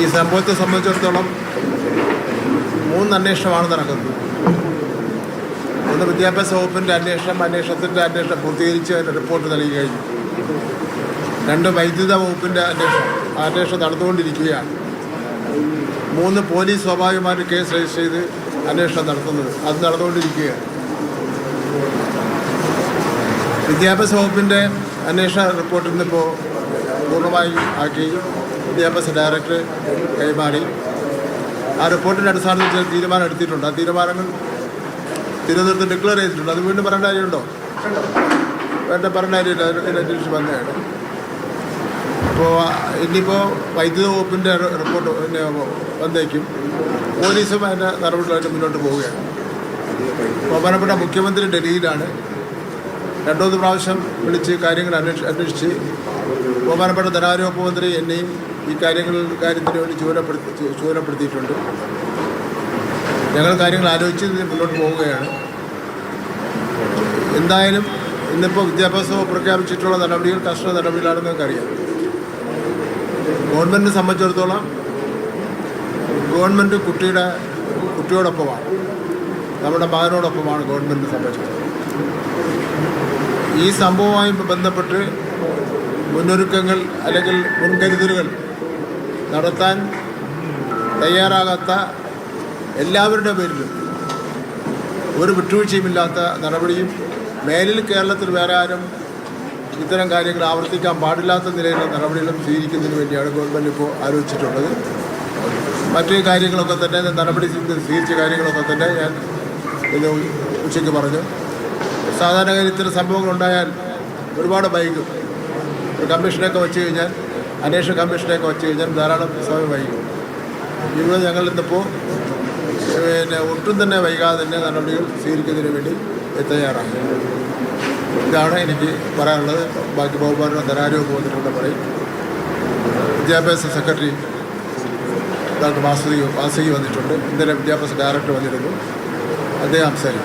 ഈ സംഭവത്തെ സംബന്ധിച്ചിടത്തോളം 3 അന്വേഷണമാണ് നടക്കുന്നത്. ഒന്ന് വിദ്യാഭ്യാസ വകുപ്പിൻ്റെ അന്വേഷണം പൂർത്തീകരിച്ച് അതിൻ്റെ റിപ്പോർട്ട് നൽകി കഴിഞ്ഞു. 2 വൈദ്യുത വകുപ്പിൻ്റെ അന്വേഷണം നടന്നുകൊണ്ടിരിക്കുകയാണ്. 3 പോലീസ് സ്വാഭാവികമായിട്ട് കേസ് രജിസ്റ്റർ ചെയ്ത് അന്വേഷണം നടത്തുന്നത് അത് നടന്നുകൊണ്ടിരിക്കുകയാണ്. വിദ്യാഭ്യാസ വകുപ്പിൻ്റെ അന്വേഷണ റിപ്പോർട്ട് ഇന്നിപ്പോൾ പൂർണ്ണമായി ആക്കി വിദ്യാഭ്യാസ ഡയറക്ടർ കൈമാറി. ആ റിപ്പോർട്ടിൻ്റെ അടിസ്ഥാനത്തിൽ ചില തീരുമാനം എടുത്തിട്ടുണ്ട്. ആ തീരുമാനങ്ങൾ തിരുവനന്തപുരത്ത് ഡിക്ലെയർ ചെയ്തിട്ടുണ്ട്. അത് വീണ്ടും പറയേണ്ട കാര്യമുണ്ടോ? പറയേണ്ട കാര്യമില്ല. അതിനനുസരിച്ച് വന്നതാണ്. അപ്പോൾ ഇനിയിപ്പോൾ വൈദ്യുത വകുപ്പിൻ്റെ റിപ്പോർട്ട് വന്നേക്കും. പോലീസും അതിൻ്റെ നടപടികളായിട്ട് മുന്നോട്ട് പോവുകയാണ്. ബഹുമാനപ്പെട്ട മുഖ്യമന്ത്രി ഡൽഹിയിലാണ്. 2 പ്രാവശ്യം വിളിച്ച് കാര്യങ്ങൾ അന്വേഷിച്ച് ബഹുമാനപ്പെട്ട ധനാരോഗ്യ വകുപ്പ് മന്ത്രി എന്നെയും ഈ കാര്യത്തിന് വേണ്ടി ചുമതലപ്പെടുത്തിയിട്ടുണ്ട്. ഞങ്ങൾ കാര്യങ്ങൾ ആലോചിച്ച് മുന്നോട്ട് പോവുകയാണ്. എന്തായാലും ഇന്നിപ്പോൾ വിദ്യാഭ്യാസ വകുപ്പ് പ്രഖ്യാപിച്ചിട്ടുള്ള നടപടികൾ കർശന നടപടികളാണെന്ന് നമുക്കറിയാം. ഗവൺമെൻറ്റിനെ സംബന്ധിച്ചിടത്തോളം ഗവൺമെൻറ് കുട്ടിയോടൊപ്പമാണ്, നമ്മുടെ മകനോടൊപ്പമാണ് ഗവൺമെൻറ്റിനെ സംബന്ധിച്ചിടത്തോളം. ഈ സംഭവവുമായി ബന്ധപ്പെട്ട് മുന്നൊരുക്കങ്ങൾ അല്ലെങ്കിൽ മുൻകരുതലുകൾ നടത്താൻ തയ്യാറാകാത്ത എല്ലാവരുടെ പേരിലും ഒരു വിട്ടുവീഴ്ചയുമില്ലാത്ത നടപടിയും മേലിൽ കേരളത്തിൽ വേറെ ആരും ഇത്തരം കാര്യങ്ങൾ ആവർത്തിക്കാൻ പാടില്ലാത്ത നിലയിലുള്ള നടപടികളും സ്വീകരിക്കുന്നതിന് വേണ്ടിയാണ് ഗവൺമെൻറ് ഇപ്പോൾ ആലോചിച്ചിട്ടുള്ളത്. മറ്റു കാര്യങ്ങളൊക്കെ തന്നെ നടപടി സ്വീകരിച്ച കാര്യങ്ങളൊക്കെ തന്നെ ഞാൻ ഇത് ഉച്ചയ്ക്ക് പറഞ്ഞു. സാധാരണ ഇത്തരം സംഭവങ്ങളുണ്ടായാൽ ഒരുപാട് വൈകും. ഒരു കമ്മീഷനൊക്കെ വെച്ച് കഴിഞ്ഞാൽ, അന്വേഷണ കമ്മീഷനൊക്കെ വെച്ച് കഴിഞ്ഞാൽ ധാരാളം സമയം വൈകും. ഇവിടെ ഞങ്ങൾ ഇന്നിപ്പോൾ ഒട്ടും തന്നെ വൈകാതെ തന്നെ നടപടികൾ സ്വീകരിക്കുന്നതിന് വേണ്ടി തയ്യാറാണ്. ഇതാണ് എനിക്ക് പറയാനുള്ളത്. ബാക്കി ബഹുമാനം ധനാരോഗ്യ വന്നിട്ടുണ്ട് പറയും. വിദ്യാഭ്യാസ സെക്രട്ടറി ഡോക്ടർ വാസുകി വന്നിട്ടുണ്ട്. ഇന്നലെ വിദ്യാഭ്യാസ ഡയറക്ടർ വന്നിരുന്നു. അദ്ദേഹം സംസാരിക്കും.